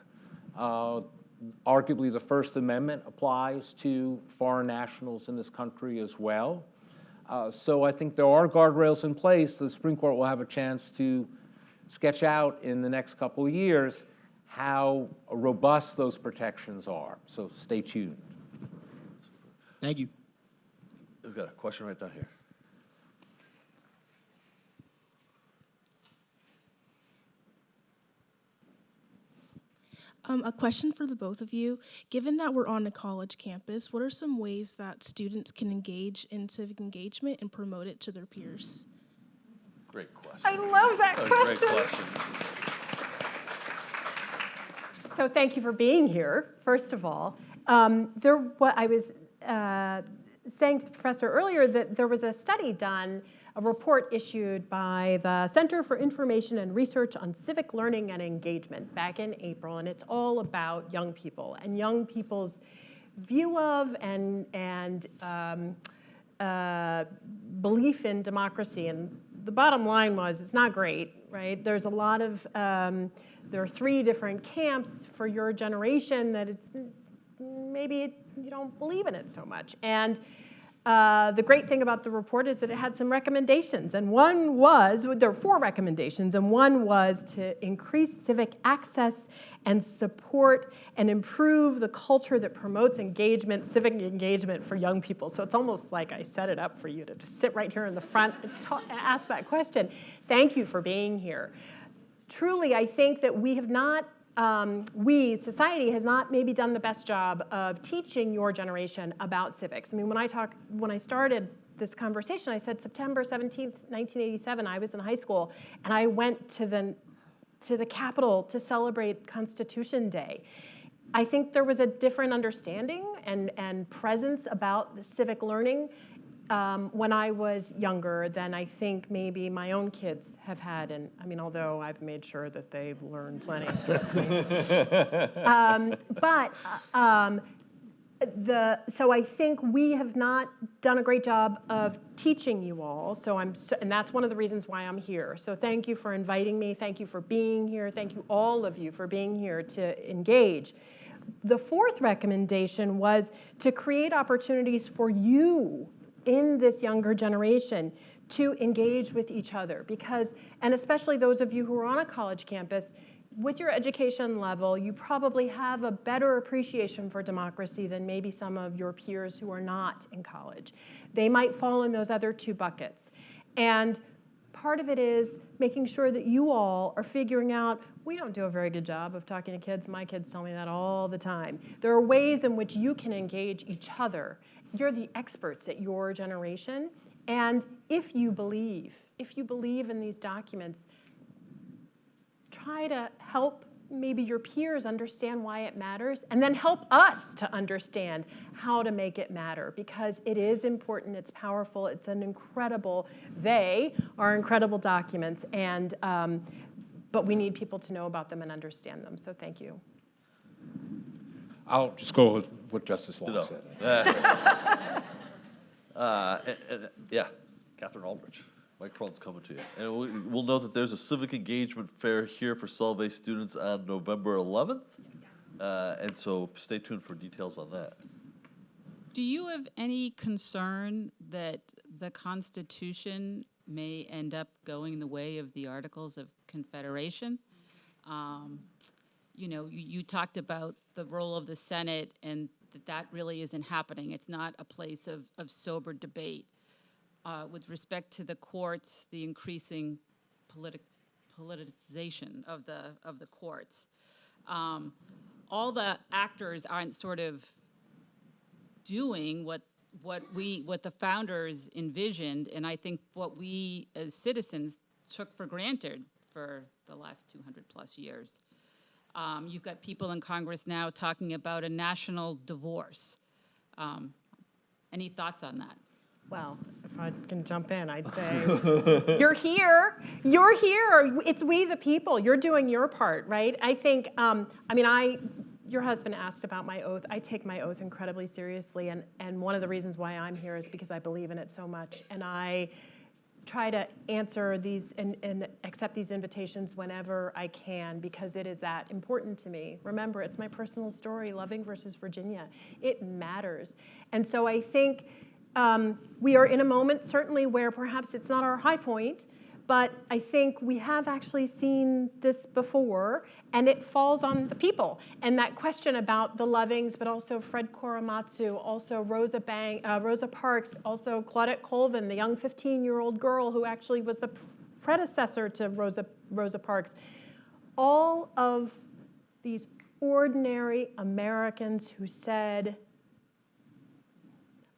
Arguably, the First Amendment applies to foreign nationals in this country as well. So I think there are guardrails in place. The Supreme Court will have a chance to sketch out in the next couple of years how robust those protections are. So stay tuned. Thank you. We've got a question right down here. A question for the both of you. Given that we're on a college campus, what are some ways that students can engage in civic engagement and promote it to their peers? Great question. I love that question. Great question. So thank you for being here, first of all. What I was saying to the professor earlier that there was a study done, a report issued by the Center for Information and Research on Civic Learning and Engagement back in April, and it's all about young people and young people's view of and belief in democracy. And the bottom line was it's not great, right? There's a lot of, there are 3 different camps for your generation that it's maybe you don't believe in it so much. And the great thing about the report is that it had some recommendations, and one was, there were 4 recommendations, and one was to increase civic access and support and improve the culture that promotes engagement, civic engagement for young people. So it's almost like I set it up for you to just sit right here in the front and ask that question. Thank you for being here. Truly, I think that we have not society has not maybe done the best job of teaching your generation about civics. I mean, when I started this conversation, I said September 17th, 1987, I was in high school, and I went to the Capitol to celebrate Constitution Day. I think there was a different understanding and presence about the civic learning when I was younger than I think maybe my own kids have had. And I mean, although I've made sure that they've learned plenty, trust me. So I think we have not done a great job of teaching you all. And that's one of the reasons why I'm here. So thank you for inviting me. Thank you for being here. Thank you, all of you, for being here to engage. The 4th recommendation was to create opportunities for you in this younger generation to engage with each other, because, and especially those of you who are on a college campus, with your education level, you probably have a better appreciation for democracy than maybe some of your peers who are not in college. They might fall in those other 2 buckets. And part of it is making sure that you all are figuring out, we don't do a very good job of talking to kids. My kids tell me that all the time. There are ways in which you can engage each other. You're the experts at your generation, and if you believe in these documents, try to help maybe your peers understand why it matters, and then help us to understand how to make it matter, because it is important, it's powerful, it's they are incredible documents, and but we need people to know about them and understand them, so thank you. I'll just go with what Justice Long said. Yes. Yeah, Catherine Aldrich. Microphone's coming to you. And we'll note that there's a civic engagement fair here for Salve students on November 11th. And so stay tuned for details on that. Do you have any concern that the Constitution may end up going the way of the Articles of Confederation? You know, you talked about the role of the Senate and that really isn't happening. It's not a place of sober debate. With respect to the courts, the increasing politicization of the courts, all the actors aren't sort of doing what the founders envisioned, and I think what we as citizens took for granted for the last 200 plus years. You've got people in Congress now talking about a national divorce. Any thoughts on that? Well, if I can jump in, I'd say, you're here, it's we the people, you're doing your part, right? I think, your husband asked about my oath. I take my oath incredibly seriously, and one of the reasons why I'm here is because I believe in it so much, and I try to answer these and accept these invitations whenever I can, because it is that important to me. Remember, it's my personal story, Loving versus Virginia. It matters. And so I think we are in a moment, certainly, where perhaps it's not our high point, but I think we have actually seen this before, and it falls on the people. And that question about the Lovings, but also Fred Korematsu, also Rosa Parks, also Claudette Colvin, the young 15-year-old girl who actually was the predecessor to Rosa Parks. All of these ordinary Americans who said,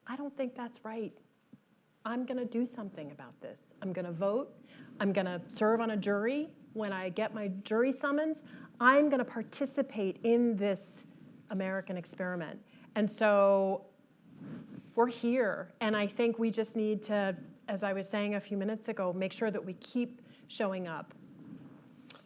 I don't think that's right. I'm going to do something about this. I'm going to vote. I'm going to serve on a jury. When I get my jury summons, I'm going to participate in this American experiment. And so we're here. And I think we just need to, as I was saying a few minutes ago, make sure that we keep showing up.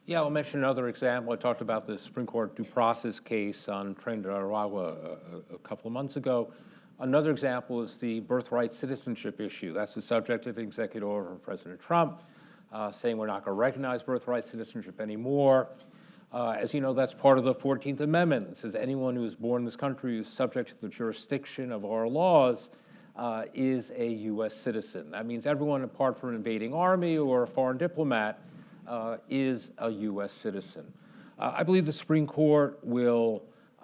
Yeah, I'll mention another example. I talked about the Supreme Court due process case on Tren de Aragua a couple of months ago. Another example is the birthright citizenship issue. That's the subject of an executive order from President Trump, saying we're not going to recognize birthright citizenship anymore. As you know, that's part of the 14th Amendment. It says anyone who is born in this country is subject to the jurisdiction of our laws. is a U.S. citizen. That means everyone apart from an invading army or a foreign diplomat is a U.S. citizen. I believe the Supreme Court will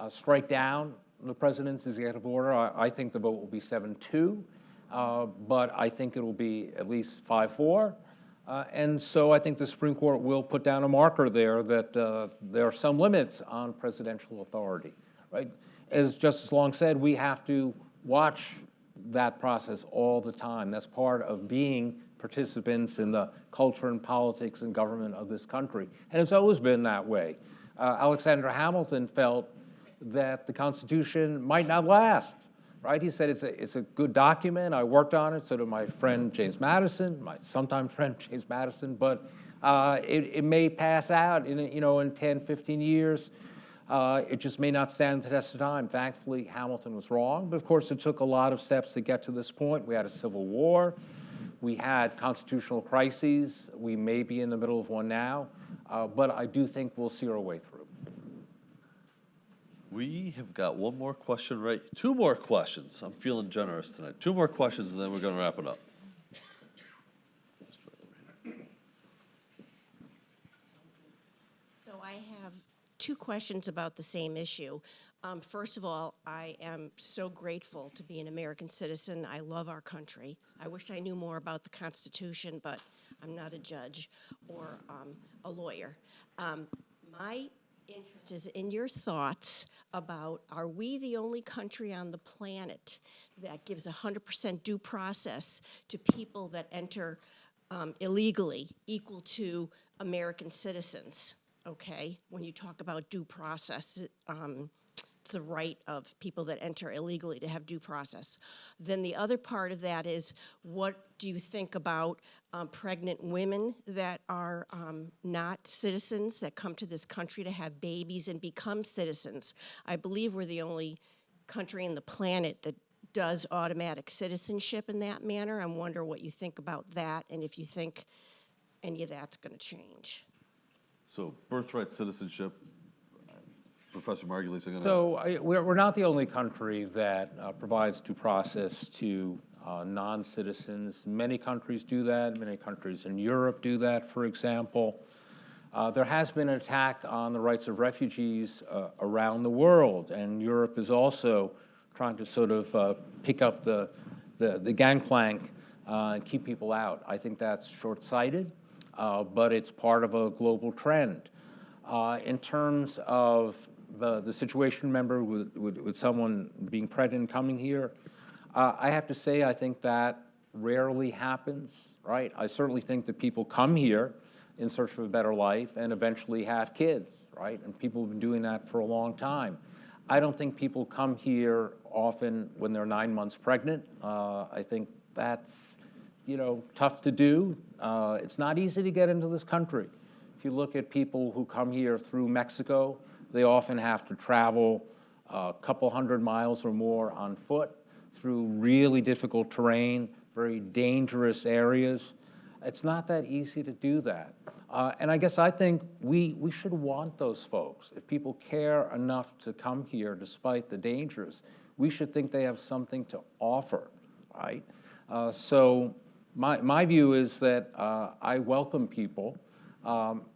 strike down the president's executive order. I think the vote will be 7-2, but I think it will be at least 5-4. And so I think the Supreme Court will put down a marker there that there are some limits on presidential authority, right? As Justice Long said, we have to watch that process all the time. That's part of being participants in the culture and politics and government of this country. And it's always been that way. Alexander Hamilton felt that the Constitution might not last, right? He said it's a good document. I worked on it, so did my friend James Madison, my sometime friend James Madison, but it may pass out in 10, 15 years. It just may not stand the test of time. Thankfully, Hamilton was wrong, but of course it took a lot of steps to get to this point. We had a civil war. We had constitutional crises. We may be in the middle of one now, but I do think we'll see our way through. We have got one more question, right? Two more questions. I'm feeling generous tonight. Two more questions, and then we're going to wrap it up. So I have two questions about the same issue. First of all, I am so grateful to be an American citizen. I love our country. I wish I knew more about the Constitution, but I'm not a judge or a lawyer. My interest is in your thoughts about, are we the only country on the planet that gives 100% due process to people that enter illegally, equal to American citizens? Okay, when you talk about due process, it's the right of people that enter illegally to have due process. Then the other part of that is, what do you think about pregnant women that are not citizens, that come to this country to have babies and become citizens? I believe we're the only country in the planet that does automatic citizenship in that manner. I wonder what you think about that, and if you think any of that's going to change. So birthright citizenship, Professor Margulies, are going to... So we're not the only country that provides due process to non-citizens. Many countries do that. Many countries in Europe do that, for example. There has been an attack on the rights of refugees around the world, and Europe is also trying to sort of pick up the gangplank and keep people out. I think that's short-sighted, but it's part of a global trend. In terms of the situation, remember, with someone being pregnant and coming here, I have to say I think that rarely happens, right? I certainly think that people come here in search of a better life and eventually have kids, right? And people have been doing that for a long time. I don't think people come here often when they're 9 months pregnant. I think that's, tough to do. It's not easy to get into this country. If you look at people who come here through Mexico, they often have to travel a couple hundred miles or more on foot through really difficult terrain, very dangerous areas. It's not that easy to do that. And I guess I think we should want those folks. If people care enough to come here despite the dangers, we should think they have something to offer, right? So my view is that I welcome people.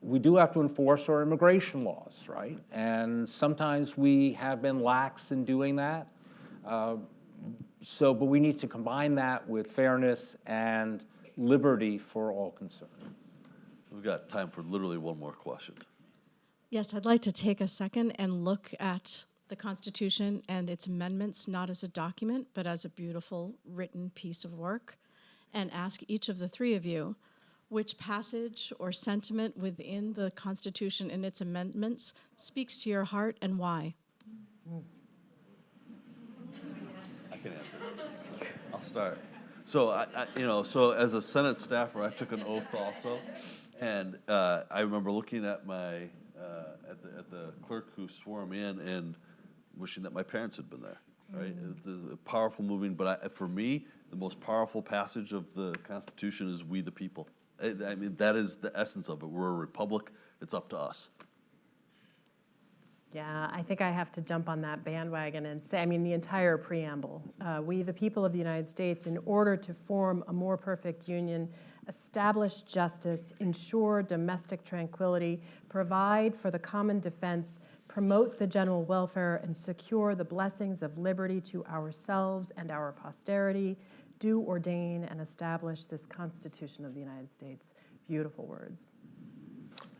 We do have to enforce our immigration laws, right? And sometimes we have been lax in doing that. But we need to combine that with fairness and liberty for all concerned. We've got time for literally one more question. Yes, I'd like to take a second and look at the Constitution and its amendments, not as a document, but as a beautiful written piece of work, and ask each of the three of you which passage or sentiment within the Constitution and its amendments speaks to your heart and why. I can answer. I'll start. So, so as a Senate staffer, I took an oath also, and I remember looking at my at the clerk who swore me in and wishing that my parents had been there. Right? It's a powerful, moving. But for me, the most powerful passage of the Constitution is "We the people." I mean, that is the essence of it. We're a republic. It's up to us. Yeah, I think I have to jump on that bandwagon and say, I mean, the entire preamble. We, the people of the United States, in order to form a more perfect union, establish justice, ensure domestic tranquility, provide for the common defense, promote the general welfare, and secure the blessings of liberty to ourselves and our posterity, do ordain and establish this Constitution of the United States. Beautiful words.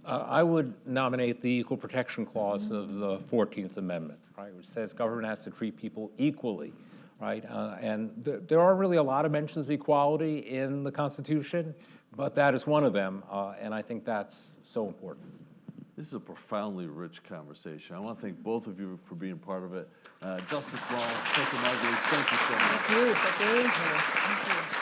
I would nominate the Equal Protection Clause of the 14th Amendment, right, which says government has to treat people equally, right? And there are really a lot of mentions of equality in the Constitution, but that is one of them, and I think that's so important. This is a profoundly rich conversation. I want to thank both of you for being part of it. Justice Long, Professor Margulies, thank you so much. Thank you for being here. Thank you.